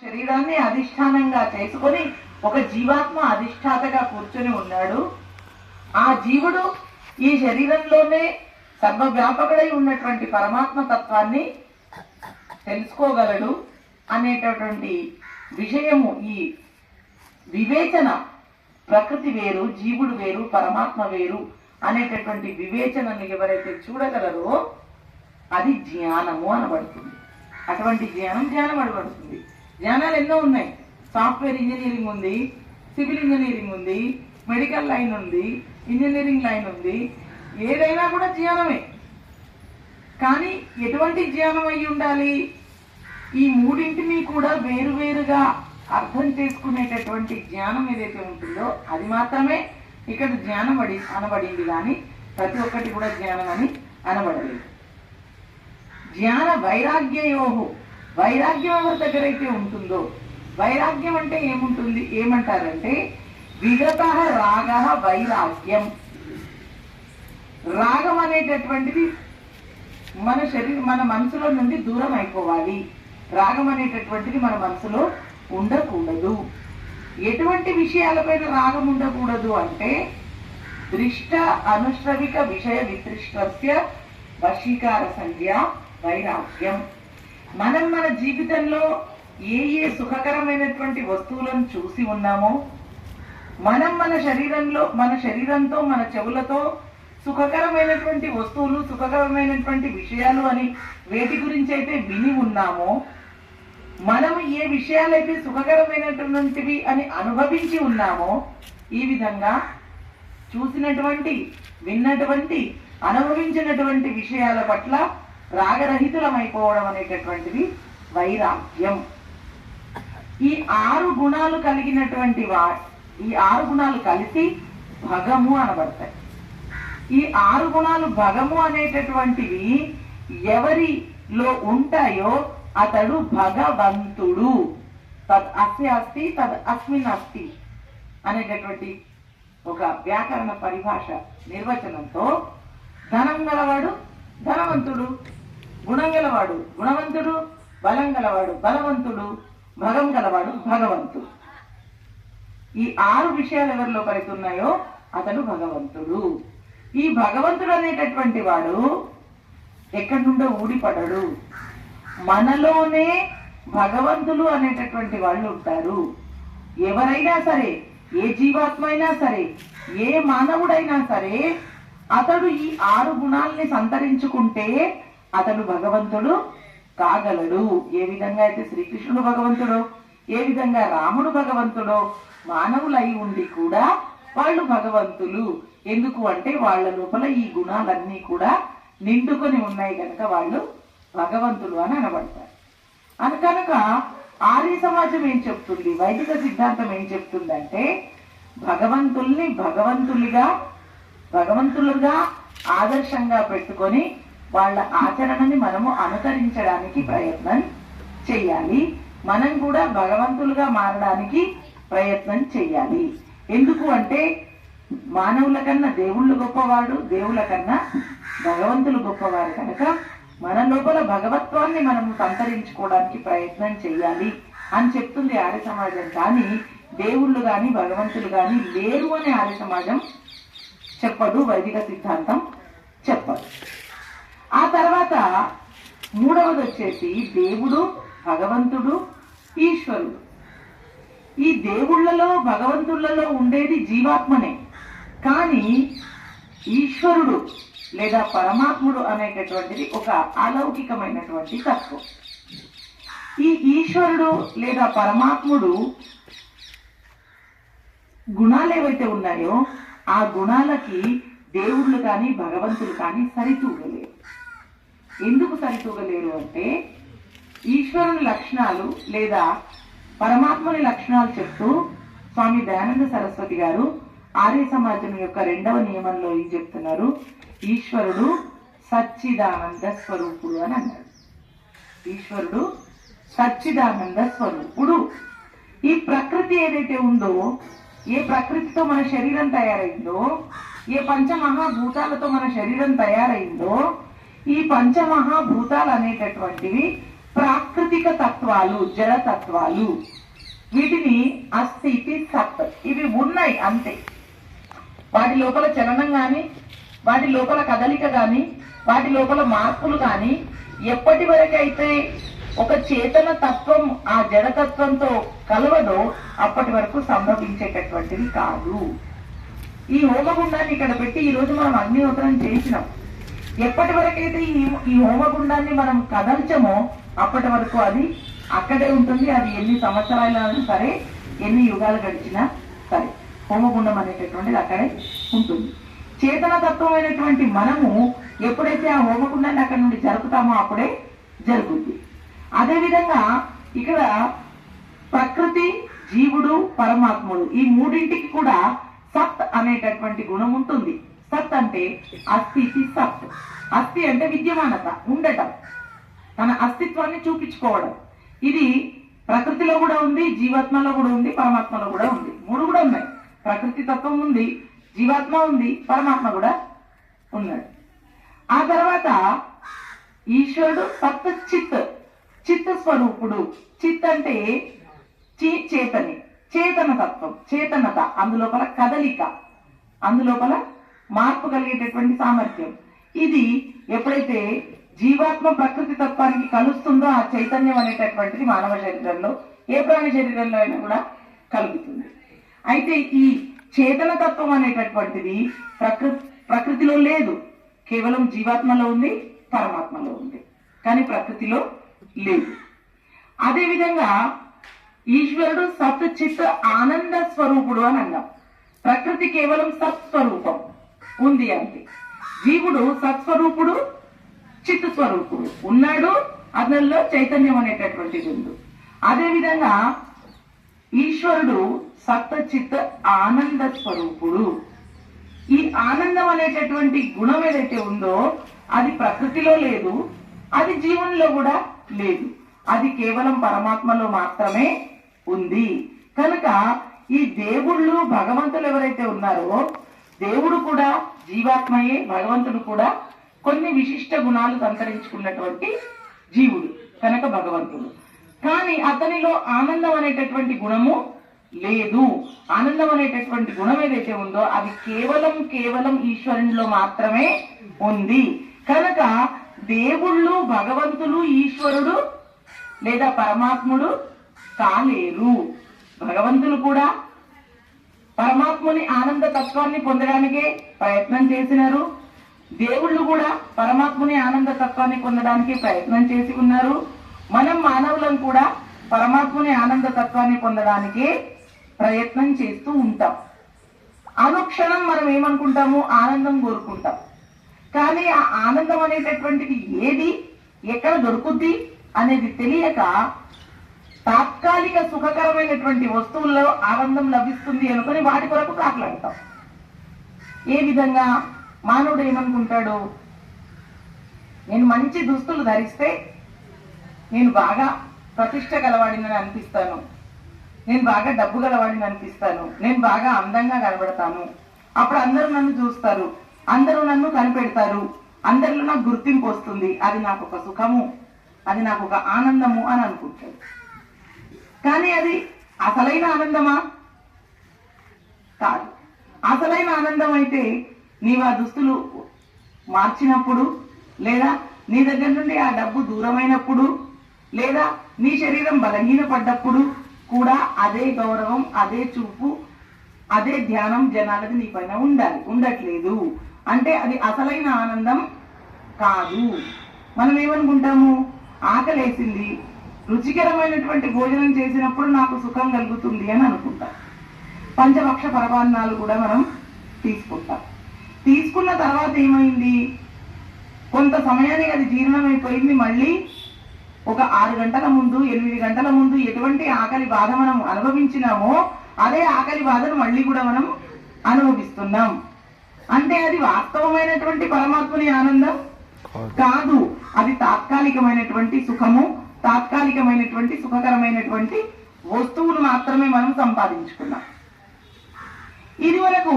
శరీరాన్ని అధిష్టానంగా చేసుకొని ఒక జీవాత్మ అధిష్టాతగా కూర్చొని ఉన్నాడు. ఆ జీవుడు ఈ శరీరంలోనే సర్వవ్యాపకుడై ఉన్నటువంటి పరమాత్మ తత్వాన్ని తెలుసుకోగలడు అనేటటువంటి విషయము, ఈ వివేచన, ప్రకృతి వేరు, జీవుడు వేరు, పరమాత్మ వేరు అనేటటువంటి వివేచనను ఎవరైతే చూడగలరో అది జ్ఞానము అనబడుతుంది. అటువంటి జ్ఞానం అనబడుతుంది. జ్ఞానాలు ఎన్నో ఉన్నాయి. సాఫ్ట్వేర్ ఇంజనీరింగ్ ఉంది, సివిల్ ఇంజనీరింగ్ ఉంది, మెడికల్ లైన్ ఉంది, ఇంజనీరింగ్ లైన్ ఉంది. ఏదైనా కూడా జ్ఞానమే. కానీ ఎటువంటి జ్ఞానం అయి ఉండాలి? ఈ మూడింటిని కూడా వేరువేరుగా అర్థం చేసుకునేటటువంటి జ్ఞానం ఏదైతే ఉంటుందో అది మాత్రమే ఇక్కడ జ్ఞానం అనబడింది. కానీ ప్రతి ఒక్కటి కూడా జ్ఞానం అని అనబడలేదు. జ్ఞాన వైరాగ్యయోహు, వైరాగ్యం ఎవరి దగ్గర అయితే ఉంటుందో, వైరాగ్యం అంటే ఏమంటారంటే విగత రాగ వైరాగ్యం. రాగం అనేటటువంటిది మన మనసులో నుండి దూరం అయిపోవాలి. రాగం అనేటటువంటిది మన మనసులో ఉండకూడదు. ఎటువంటి విషయాలపైన రాగం ఉండకూడదు అంటే దృష్ట అనుశ్రవిక విషయ వితృష్టస్య వశీకార సంధ్య వైరాగ్యం. మనం మన జీవితంలో ఏ సుఖకరమైనటువంటి వస్తువులను చూసి ఉన్నామో, మనం మన శరీరంతో మన చెవులతో సుఖకరమైనటువంటి వస్తువులు, సుఖకరమైనటువంటి విషయాలు అని వేటి గురించి అయితే విని ఉన్నామో, మనం ఏ విషయాలైతే సుఖకరమైనటువంటివి అని అనుభవించి ఉన్నామో, ఈ విధంగా చూసినటువంటి, విన్నటువంటి, అనుభవించినటువంటి విషయాల పట్ల రాగరహితులమైపోవడం అనేటటువంటిది వైరాగ్యం. ఈ 6 గుణాలు కలిగినటువంటి ఈ 6 గుణాలు కలిసి భగము అనబడతాయి. ఈ 6 గుణాలు భగము అనేటటువంటివి ఎవరిలో ఉంటాయో అతడు భగవంతుడు. తద్ అస్య అస్తి తద్ అస్మిన్ అస్తి అనేటటువంటి ఒక వ్యాకరణ పరిభాష నిర్వచనంతో ధనం గలవాడు ధనవంతుడు, గుణం గలవాడు గుణవంతుడు, బలం గలవాడు బలవంతుడు, భగం గలవాడు భగవంతుడు. ఈ 6 విషయాలు ఎవరిలో పడుతున్నాయో అతడు భగవంతుడు. ఈ భగవంతుడు అనేటటువంటి వాడు ఎక్కడి నుండో ఊడిపడడు. మనలోనే భగవంతులు అనేటటువంటి వాళ్ళు ఉంటారు. ఎవరైనా సరే, ఏ జీవాత్మ అయినా సరే, ఏ మానవుడైనా సరే, అతడు ఈ 6 గుణాలని సంతరించుకుంటే అతడు భగవంతుడు కాగలడు. ఏ విధంగా అయితే శ్రీకృష్ణుడు భగవంతుడో, ఏ విధంగా రాముడు భగవంతుడో, మానవులై ఉండి కూడా వాళ్ళు భగవంతులు. ఎందుకు అంటే వాళ్ళ లోపల ఈ గుణాలన్నీ కూడా నిండుకొని ఉన్నాయి కనుక వాళ్ళు భగవంతులు అని అనబడతారు. కనుక ఆర్య సమాజం ఏం చెప్తుంది, వైదిక సిద్ధాంతం ఏం చెప్తుందంటే భగవంతుల్ని భగవంతులుగా ఆదర్శంగా పెట్టుకొని వాళ్ళ ఆచరణని మనము అనుసరించడానికి ప్రయత్నం చెయ్యాలి. మనం కూడా భగవంతులుగా మారడానికి ప్రయత్నం చెయ్యాలి. ఎందుకు అంటే మానవుల కన్నా దేవుళ్ళు గొప్పవాడు, దేవుళ్ళ కన్నా భగవంతులు గొప్పవారు కనుక మన లోపల భగవత్వాన్ని మనము సంతరించుకోవడానికి ప్రయత్నం చెయ్యాలి అని చెప్తుంది ఆర్య సమాజం. కానీ దేవుళ్ళు గాని భగవంతులు గాని లేరు అని ఆర్య సమాజం చెప్పదు, వైదిక సిద్ధాంతం చెప్పదు. ఆ తర్వాత మూడవది వచ్చేసి దేవుడు, భగవంతుడు, ఈశ్వరుడు. ఈ దేవుళ్లలో భగవంతులలో ఉండేది జీవాత్మనే. కానీ ఈశ్వరుడు లేదా పరమాత్ముడు అనేటటువంటిది ఒక అలౌకికమైనటువంటి తత్వం. ఈ ఈశ్వరుడు లేదా పరమాత్ముడు గుణాలు ఏవైతే ఉన్నాయో ఆ గుణాలకి దేవుళ్ళు కానీ భగవంతులు కానీ సరితూగలేరు. ఎందుకు సరితూగలేరు అంటే ఈశ్వరుని లక్షణాలు లేదా పరమాత్మని లక్షణాలు చెప్తూ స్వామి దయానంద సరస్వతి గారు ఆర్య సమాజం యొక్క 2వ నియమంలో ఏం చెప్తున్నారు, ఈశ్వరుడు సచ్చిదానంద స్వరూపుడు అని అన్నాడు. ఈశ్వరుడు సచ్చిదానంద స్వరూపుడు. ఈ ప్రకృతి ఏదైతే ఉందో, ఏ ప్రకృతితో మన శరీరం తయారైందో, ఏ పంచమహాభూతాలతో మన శరీరం తయారైందో, ఈ పంచమహాభూతాలు అనేటటువంటివి ప్రాకృతిక తత్వాలు, జడ తత్వాలు, వీటిని అస్థితి, సత్, ఇవి ఉన్నాయి అంతే. వాటి లోపల చలనం కానీ, వాటి లోపల కదలిక కానీ, వాటి లోపల మార్పులు కానీ ఎప్పటి వరకైతే ఒక చేతన తత్వం ఆ జడతత్వంతో కలవదో అప్పటి వరకు సంభవించేటటువంటిది కాదు. ఈ హోమగుండాన్ని ఇక్కడ పెట్టి ఈరోజు మనం అగ్నిహోత్రం చేసినాం. ఎప్పటి వరకైతే ఈ హోమగుండాన్ని మనం కదల్చమో అప్పటి వరకు అది అక్కడే ఉంటుంది. అది ఎన్ని సంవత్సరాలైనా సరే, ఎన్ని యుగాలు గడిచినా సరే, హోమగుండం అనేటటువంటిది అక్కడే ఉంటుంది. చేతన తత్వమైనటువంటి మనము ఎప్పుడైతే ఆ హోమగుండాన్ని అక్కడి నుండి జరుపుతామో అప్పుడే జరుగుద్ది. అదేవిధంగా ఇక్కడ ప్రకృతి, జీవుడు, పరమాత్ముడు, ఈ మూడింటికి కూడా సత్ అనేటటువంటి గుణం ఉంటుంది. సత్ అంటే అస్థితి, సత్. అస్థి అంటే విద్యమానత, ఉండటం, తన అస్తిత్వాన్ని చూపించుకోవడం. ఇది ప్రకృతిలో కూడా ఉంది, జీవాత్మలో కూడా ఉంది, పరమాత్మలో కూడా ఉంది. మూడు కూడా ఉన్నాయి. ప్రకృతి తత్వం ఉంది, జీవాత్మ ఉంది, పరమాత్మ కూడా ఉన్నాడు. ఆ తర్వాత ఈశ్వరుడు సత్ చిత్, చిత్త స్వరూపుడు. చిత్ అంటే చేతని, చేతన తత్వం, చేతనత, అందులోపల కదలిక, అందులోపల మార్పు కలిగేటటువంటి సామర్థ్యం. ఇది ఎప్పుడైతే జీవాత్మ ప్రకృతి తత్వానికి కలుస్తుందో ఆ చైతన్యం అనేటటువంటిది మానవ శరీరంలో, ఏ ప్రాణి శరీరంలో అయినా కూడా కలుగుతుంది. అయితే ఈ చేతన తత్వం అనేటటువంటిది ప్రకృతిలో లేదు, కేవలం జీవాత్మలో ఉంది, పరమాత్మలో ఉంది, కానీ ప్రకృతిలో లేదు. అదేవిధంగా ఈశ్వరుడు సత్ చిత్ ఆనంద స్వరూపుడు అని అన్నాం. ప్రకృతి కేవలం సత్స్వరూపం ఉంది అంతే. జీవుడు సత్స్వరూపుడు, చిత్ స్వరూపుడు ఉన్నాడు, అతనిలో చైతన్యం అనేటటువంటిది ఉంది. అదేవిధంగా ఈశ్వరుడు సత్ చిత్ ఆనంద స్వరూపుడు. ఈ ఆనందం అనేటటువంటి గుణం ఏదైతే ఉందో అది ప్రకృతిలో లేదు, అది జీవనంలో కూడా లేదు, అది కేవలం పరమాత్మలో మాత్రమే ఉంది. కనుక ఈ దేవుళ్ళు, భగవంతులు ఎవరైతే ఉన్నారో, దేవుడు కూడా జీవాత్మయే, భగవంతుడు కూడా కొన్ని విశిష్ట గుణాలు సంతరించుకున్నటువంటి జీవుడు కనుక భగవంతుడు. కానీ అతనిలో ఆనందం అనేటటువంటి గుణము లేదు. ఆనందం అనేటటువంటి గుణం ఏదైతే ఉందో అది కేవలం ఈశ్వరునిలో మాత్రమే ఉంది. కనుక దేవుళ్ళు, భగవంతులు, ఈశ్వరుడు లేదా పరమాత్ముడు కాలేరు. భగవంతులు కూడా పరమాత్ముని ఆనంద తత్వాన్ని పొందడానికే ప్రయత్నం చేసినారు, దేవుళ్ళు కూడా పరమాత్ముని ఆనంద తత్వాన్ని పొందడానికి ప్రయత్నం చేసి ఉన్నారు. మనం మానవులను కూడా పరమాత్ముని ఆనంద తత్వాన్ని పొందడానికి ప్రయత్నం చేస్తూ ఉంటాం. అనుక్షణం మనం ఏమనుకుంటాము, ఆనందం కోరుకుంటాం. కానీ ఆ ఆనందం అనేటటువంటిది ఏది, ఎక్కడ దొరుకుద్ది అనేది తెలియక తాత్కాలిక సుఖకరమైనటువంటి వస్తువుల్లో ఆనందం లభిస్తుంది అనుకుని వాటి కొరకు కాట్లాడతాం. ఏ విధంగా మానవుడు ఏమనుకుంటాడు, నేను మంచి దుస్తులు ధరిస్తే నేను బాగా ప్రతిష్ట గలవాడిని అనిపిస్తాను, నేను బాగా డబ్బు గలవాడిని అనిపిస్తాను, నేను బాగా అందంగా కనబడతాను, అప్పుడు అందరూ నన్ను చూస్తారు, అందరూ నన్ను కనిపెడతారు, అందరిలో నాకు గుర్తింపు వస్తుంది, అది నాకు ఒక సుఖము, అది నాకు ఒక ఆనందము అని అనుకుంటాడు. కానీ అది అసలైన ఆనందమా? కాదు. అసలైన ఆనందం అయితే నీవు ఆ దుస్తులు మార్చినప్పుడు, లేదా నీ దగ్గర నుండి ఆ డబ్బు దూరమైనప్పుడు, లేదా నీ శరీరం బలహీనపడ్డప్పుడు కూడా అదే గౌరవం, అదే చూపు, అదే ధ్యానం జనాలది నీ పైన ఉండాలి. ఉండట్లేదు అంటే అది అసలైన ఆనందం కాదు. మనం ఏమనుకుంటాము, ఆకలేసింది, రుచికరమైనటువంటి భోజనం చేసినప్పుడు నాకు సుఖం కలుగుతుంది అని అనుకుంటాం. పంచభక్ష పరమాన్నాలు కూడా మనం తీసుకుంటాం. తీసుకున్న తర్వాత ఏమైంది, కొంత సమయానికి అది జీర్ణమైపోయింది. మళ్ళీ ఒక 6 గంటల ముందు, 8 గంటల ముందు ఎటువంటి ఆకలి బాధ మనం అనుభవించినామో అదే ఆకలి బాధను మళ్ళీ కూడా మనం అనుభవిస్తున్నాం. అంటే అది వాస్తవమైనటువంటి పరమాత్మని ఆనందం కాదు, అది తాత్కాలికమైనటువంటి సుఖము, తాత్కాలికమైనటువంటి సుఖకరమైనటువంటి వస్తువులు మాత్రమే మనం సంపాదించుకున్నాం. ఇది వరకు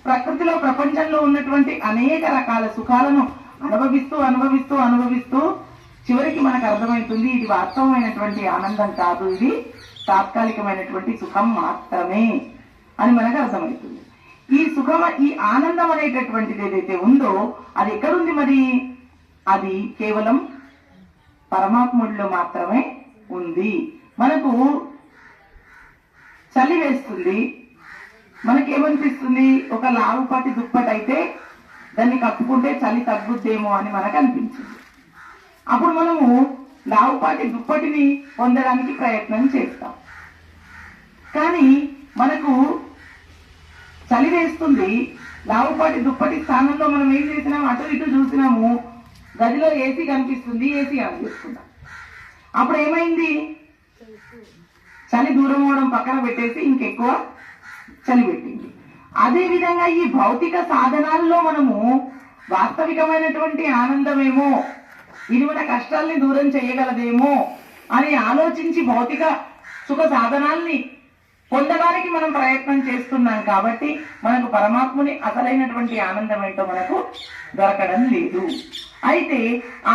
ప్రకృతిలో, ప్రపంచంలో ఉన్నటువంటి అనేక రకాల సుఖాలను అనుభవిస్తూ చివరికి మనకు అర్థమవుతుంది ఇది వాస్తవమైనటువంటి ఆనందం కాదు, ఇది తాత్కాలికమైనటువంటి సుఖం మాత్రమే అని మనకు అర్థమవుతుంది. ఈ సుఖం, ఈ ఆనందం అనేటటువంటిది ఏదైతే ఉందో అది ఎక్కడుంది మరి? అది కేవలం పరమాత్ముడిలో మాత్రమే ఉంది. మనకు చలి వేస్తుంది, మనకేమనిపిస్తుంది? ఒక లావుపాటి దుప్పటి అయితే దాన్ని కప్పుకుంటే చలి తగ్గుద్దేమో అని మనకు అనిపించింది. అప్పుడు మనము లావుపాటి దుప్పటిని పొందడానికి ప్రయత్నం చేస్తాం. కానీ మనకు చలి వేస్తుంది, లావుపాటి దుప్పటి స్థానంలో మనం ఏం చేసినాం? అటు ఇటు చూసినాము, గదిలో ఏసీ కనిపిస్తుంది, ఏసీ ఆన్ చేసుకున్నాం. అప్పుడు ఏమైంది? చలి దూరం అవడం పక్కన పెట్టేసి ఇంకెక్కువ చలి పెట్టింది. అదే విధంగా ఈ భౌతిక సాధనాల్లో మనము వాస్తవికమైనటువంటి ఆనందమేమో, ఇది మన కష్టాల్ని దూరం చేయగలదేమో అని ఆలోచించి భౌతిక సుఖ సాధనాల్ని పొందడానికి మనం ప్రయత్నం చేస్తున్నాం. కాబట్టి మనకు పరమాత్ముని అసలైనటువంటి ఆనందం ఏంటో మనకు దొరకడం లేదు. అయితే